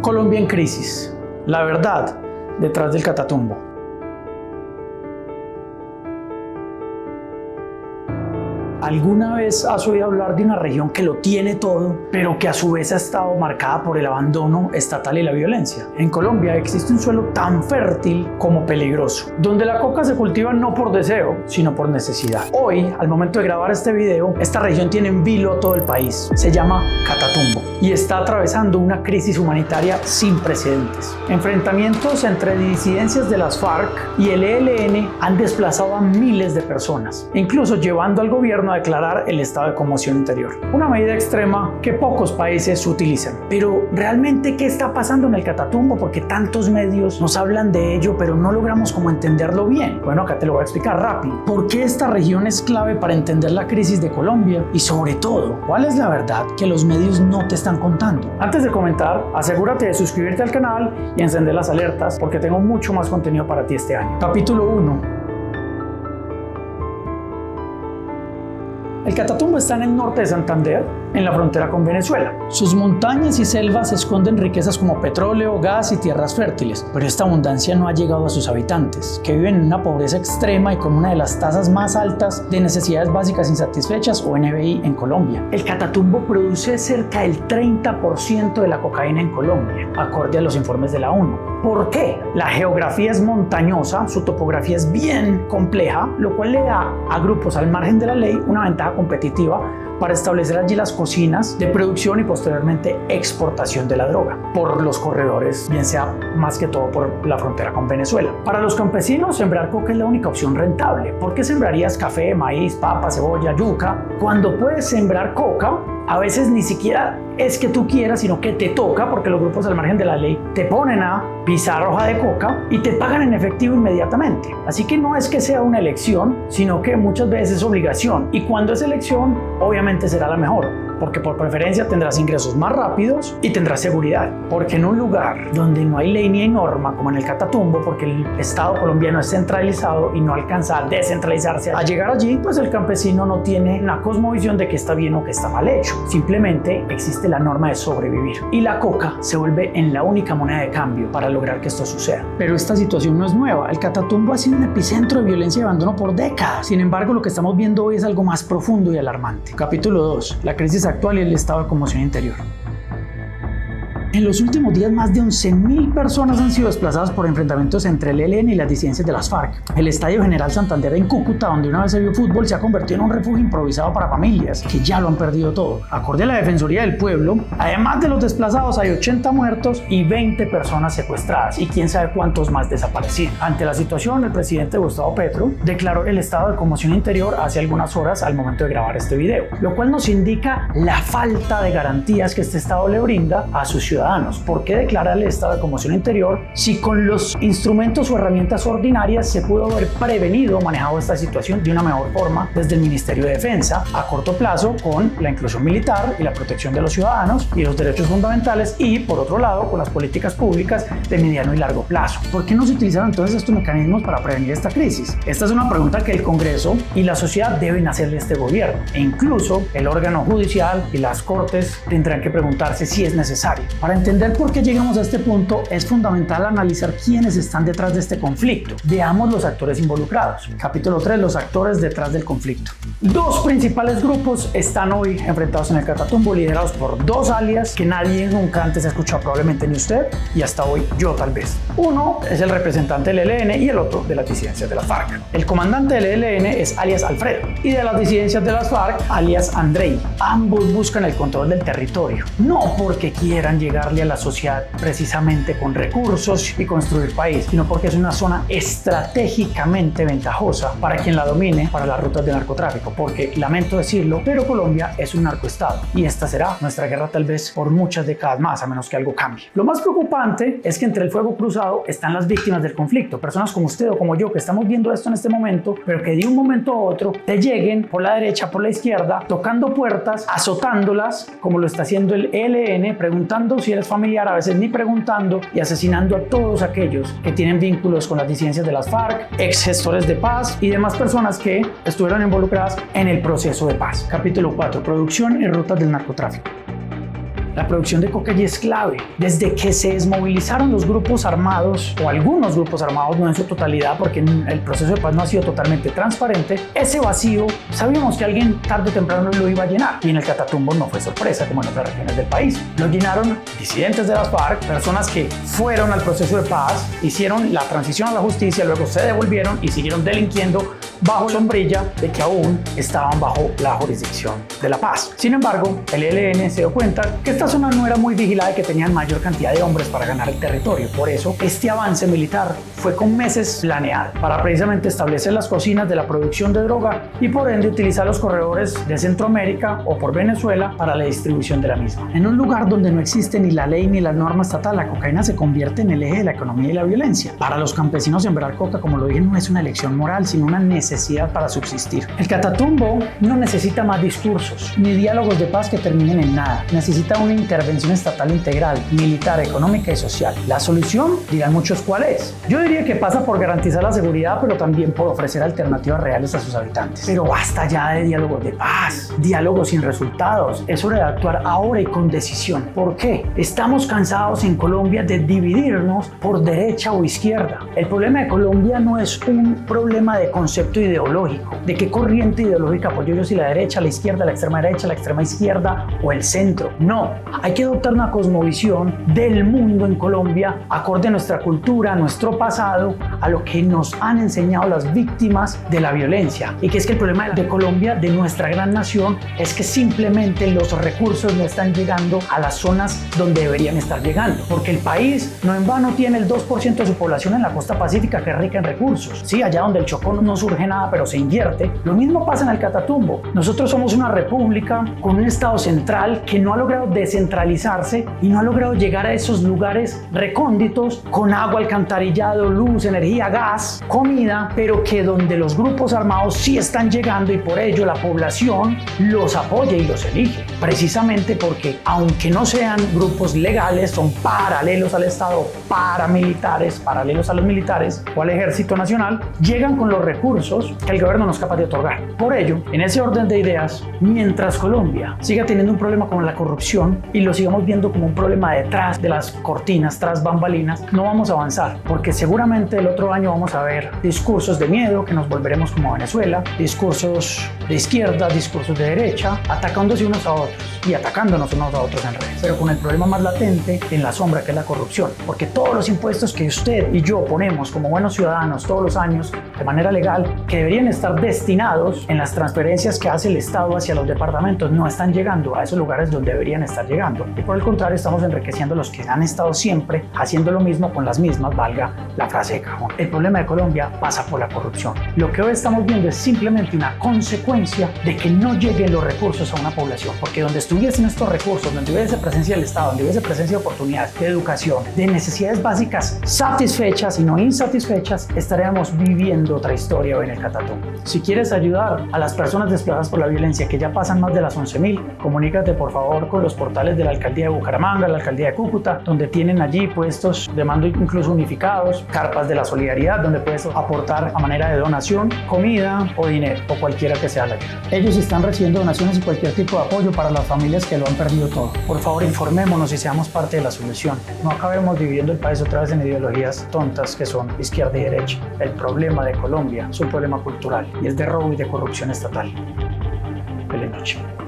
Colombia en crisis. La verdad detrás del Catatumbo. ¿Alguna vez has oído hablar de una región que lo tiene todo, pero que a su vez ha estado marcada por el abandono estatal y la violencia? En Colombia existe un suelo tan fértil como peligroso, donde la coca se cultiva no por deseo, sino por necesidad. Hoy, al momento de grabar este video, esta región tiene en vilo a todo el país. Se llama Catatumbo y está atravesando una crisis humanitaria sin precedentes. Enfrentamientos entre disidencias de las FARC y el ELN han desplazado a miles de personas, incluso llevando al gobierno a declarar el estado de conmoción interior. Una medida extrema que pocos países utilizan. Pero ¿realmente qué está pasando en el Catatumbo? Porque tantos medios nos hablan de ello, pero no logramos como entenderlo bien. Bueno, acá te lo voy a explicar rápido. ¿Por qué esta región es clave para entender la crisis de Colombia? Y sobre todo, ¿cuál es la verdad que los medios no te están contando? Antes de comentar, asegúrate de suscribirte al canal y encender las alertas porque tengo mucho más contenido para ti este año. Capítulo 1. El Catatumbo está en el norte de Santander, en la frontera con Venezuela. Sus montañas y selvas esconden riquezas como petróleo, gas y tierras fértiles, pero esta abundancia no ha llegado a sus habitantes, que viven en una pobreza extrema y con una de las tasas más altas de necesidades básicas insatisfechas o NBI en Colombia. El Catatumbo produce cerca del 30% de la cocaína en Colombia, acorde a los informes de la ONU. ¿Por qué? La geografía es montañosa, su topografía es bien compleja, lo cual le da a grupos al margen de la ley una ventaja competitiva para establecer allí las cocinas de producción y posteriormente exportación de la droga por los corredores, bien sea más que todo por la frontera con Venezuela. Para los campesinos, sembrar coca es la única opción rentable. ¿Por qué sembrarías café, maíz, papa, cebolla, yuca? Cuando puedes sembrar coca, a veces ni siquiera es que tú quieras, sino que te toca, porque los grupos al margen de la ley te ponen a pisar hoja de coca y te pagan en efectivo inmediatamente. Así que no es que sea una elección, sino que muchas veces es obligación. Y cuando es elección, obviamente será la mejor, porque por preferencia tendrás ingresos más rápidos y tendrás seguridad. Porque en un lugar donde no hay ley ni hay norma, como en el Catatumbo, porque el Estado colombiano es centralizado y no alcanza a descentralizarse a llegar allí, pues el campesino no tiene una cosmovisión de que está bien o que está mal hecho. Simplemente existe la norma de sobrevivir. Y la coca se vuelve en la única moneda de cambio para lograr que esto suceda. Pero esta situación no es nueva. El Catatumbo ha sido un epicentro de violencia y abandono por décadas. Sin embargo, lo que estamos viendo hoy es algo más profundo y alarmante. Capítulo 2. La crisis actual y el estado de conmoción interior. En los últimos días, más de 11.000 personas han sido desplazadas por enfrentamientos entre el ELN y las disidencias de las FARC. El Estadio General Santander en Cúcuta, donde una vez se vio fútbol, se ha convertido en un refugio improvisado para familias que ya lo han perdido todo. Acorde a la Defensoría del Pueblo, además de los desplazados, hay 80 muertos y 20 personas secuestradas y quién sabe cuántos más desaparecidos. Ante la situación, el presidente Gustavo Petro declaró el estado de conmoción interior hace algunas horas al momento de grabar este video, lo cual nos indica la falta de garantías que este estado le brinda a sus ciudadanos. ¿Por qué declarar el estado de conmoción interior si con los instrumentos o herramientas ordinarias se pudo haber prevenido o manejado esta situación de una mejor forma desde el Ministerio de Defensa a corto plazo con la inclusión militar y la protección de los ciudadanos y los derechos fundamentales y por otro lado con las políticas públicas de mediano y largo plazo? ¿Por qué no se utilizaron entonces estos mecanismos para prevenir esta crisis? Esta es una pregunta que el Congreso y la sociedad deben hacerle a este gobierno e incluso el órgano judicial y las cortes tendrán que preguntarse si es necesario. Para entender por qué llegamos a este punto, es fundamental analizar quiénes están detrás de este conflicto. Veamos los actores involucrados. Capítulo 3. Los actores detrás del conflicto. Dos principales grupos están hoy enfrentados en el Catatumbo, liderados por dos alias que nadie nunca antes ha escuchado, probablemente ni usted, y hasta hoy yo tal vez. Uno es el representante del ELN y el otro de las disidencias de las FARC. El comandante del ELN es alias Alfredo y de las disidencias de las FARC, alias Andrei. Ambos buscan el control del territorio, no porque quieran llegar a la sociedad precisamente con recursos y construir país, sino porque es una zona estratégicamente ventajosa para quien la domine para las rutas de narcotráfico, porque lamento decirlo, pero Colombia es un narcoestado y esta será nuestra guerra tal vez por muchas décadas más, a menos que algo cambie. Lo más preocupante es que entre el fuego cruzado están las víctimas del conflicto, personas como usted o como yo que estamos viendo esto en este momento, pero que de un momento a otro te lleguen por la derecha, por la izquierda, tocando puertas, azotándolas, como lo está haciendo el ELN, preguntando si eres familiar, a veces ni preguntando, y asesinando a todos aquellos que tienen vínculos con las disidencias de las FARC, ex gestores de paz y demás personas que estuvieron involucradas en el proceso de paz. Capítulo 4. Producción y rutas del narcotráfico. La producción de coca allí es clave. Desde que se desmovilizaron los grupos armados, o algunos grupos armados, no en su totalidad, porque el proceso de paz no ha sido totalmente transparente, ese vacío sabíamos que alguien tarde o temprano lo iba a llenar. Y en el Catatumbo no fue sorpresa, como en otras regiones del país. Lo llenaron disidentes de las FARC, personas que fueron al proceso de paz, hicieron la transición a la justicia, luego se devolvieron y siguieron delinquiendo bajo sombrilla de que aún estaban bajo la jurisdicción de la paz. Sin embargo, el ELN se dio cuenta que esta zona no era muy vigilada y que tenían mayor cantidad de hombres para ganar el territorio. Por eso, este avance militar fue con meses planeado para precisamente establecer las cocinas de la producción de droga y por ende utilizar los corredores de Centroamérica o por Venezuela para la distribución de la misma. En un lugar donde no existe ni la ley ni la norma estatal, la cocaína se convierte en el eje de la economía y la violencia. Para los campesinos, sembrar coca, como lo dije, no es una elección moral, sino una necesidad para subsistir. El Catatumbo no necesita más discursos ni diálogos de paz que terminen en nada. Necesita una intervención estatal integral, militar, económica y social. La solución, dirán muchos, ¿cuál es? Yo diría que pasa por garantizar la seguridad, pero también por ofrecer alternativas reales a sus habitantes. Pero basta ya de diálogos de paz, diálogos sin resultados. Es hora de actuar ahora y con decisión. ¿Por qué? Estamos cansados en Colombia de dividirnos por derecha o izquierda. El problema de Colombia no es un problema de concepto ideológico, de qué corriente ideológica apoyo yo, si la derecha, la izquierda, la extrema izquierda o el centro. No, hay que adoptar una cosmovisión del mundo en Colombia acorde a nuestra cultura, a nuestro pasado, a lo que nos han enseñado las víctimas de la violencia. Y que es que el problema de Colombia, de nuestra gran nación, es que simplemente los recursos no están llegando a las zonas donde deberían estar llegando. Porque el país no en vano tiene el 2% de su población en la costa pacífica, que es rica en recursos. Sí, allá donde el Chocó no surge nada, pero se invierte. Lo mismo pasa en el Catatumbo. Nosotros somos una república con un estado central que no ha logrado descentralizarse y no ha logrado llegar a esos lugares recónditos con agua, alcantarillado, luz, energía, gas, comida, pero que donde los grupos armados sí están llegando y por ello la población los apoya y los elige. Precisamente porque, aunque no sean grupos legales, son paralelos al Estado, paramilitares, paralelos a los militares o al Ejército Nacional, llegan con los recursos que el gobierno no es capaz de otorgar. Por ello, en ese orden de ideas, mientras Colombia siga teniendo un problema con la corrupción y lo sigamos viendo como un problema detrás de las cortinas, tras bambalinas, no vamos a avanzar, porque seguramente el otro año vamos a ver discursos de miedo, que nos volveremos como Venezuela, discursos de izquierda, discursos de derecha, atacándose unos a otros y atacándonos unos a otros en redes, pero con el problema más latente en la sombra, que es la corrupción, porque todos los impuestos que usted y yo ponemos como buenos ciudadanos todos los años de manera legal, que deberían estar destinados en las transferencias que hace el Estado hacia los departamentos, no están llegando a esos lugares donde deberían estar llegando, y por el contrario estamos enriqueciendo a los que han estado siempre haciendo lo mismo con las mismas, valga la frase de cajón. El problema de Colombia pasa por la corrupción. Lo que hoy estamos viendo es simplemente una consecuencia de que no lleguen los recursos a una población, porque donde estuviesen estos recursos, donde hubiese presencia del Estado, donde hubiese presencia de oportunidades, de educación, de necesidades básicas satisfechas y no insatisfechas, estaríamos viviendo otra historia hoy en el Catatumbo. Si quieres ayudar a las personas desplazadas por la violencia, que ya pasan más de las 11.000, comunícate por favor con los portales de la Alcaldía de Bucaramanga, la Alcaldía de Cúcuta, donde tienen allí puestos de mando incluso unificados, carpas de la solidaridad, donde puedes aportar a manera de donación, comida o dinero, o cualquiera que sea la ayuda. Ellos están recibiendo donaciones y cualquier tipo de apoyo para las familias que lo han perdido todo. Por favor, informémonos y seamos parte de la solución. No acabemos dividiendo el país otra vez en ideologías tontas que son izquierda y derecha. El problema de Colombia es un problema cultural y es de robo y de corrupción estatal. Feliz noche.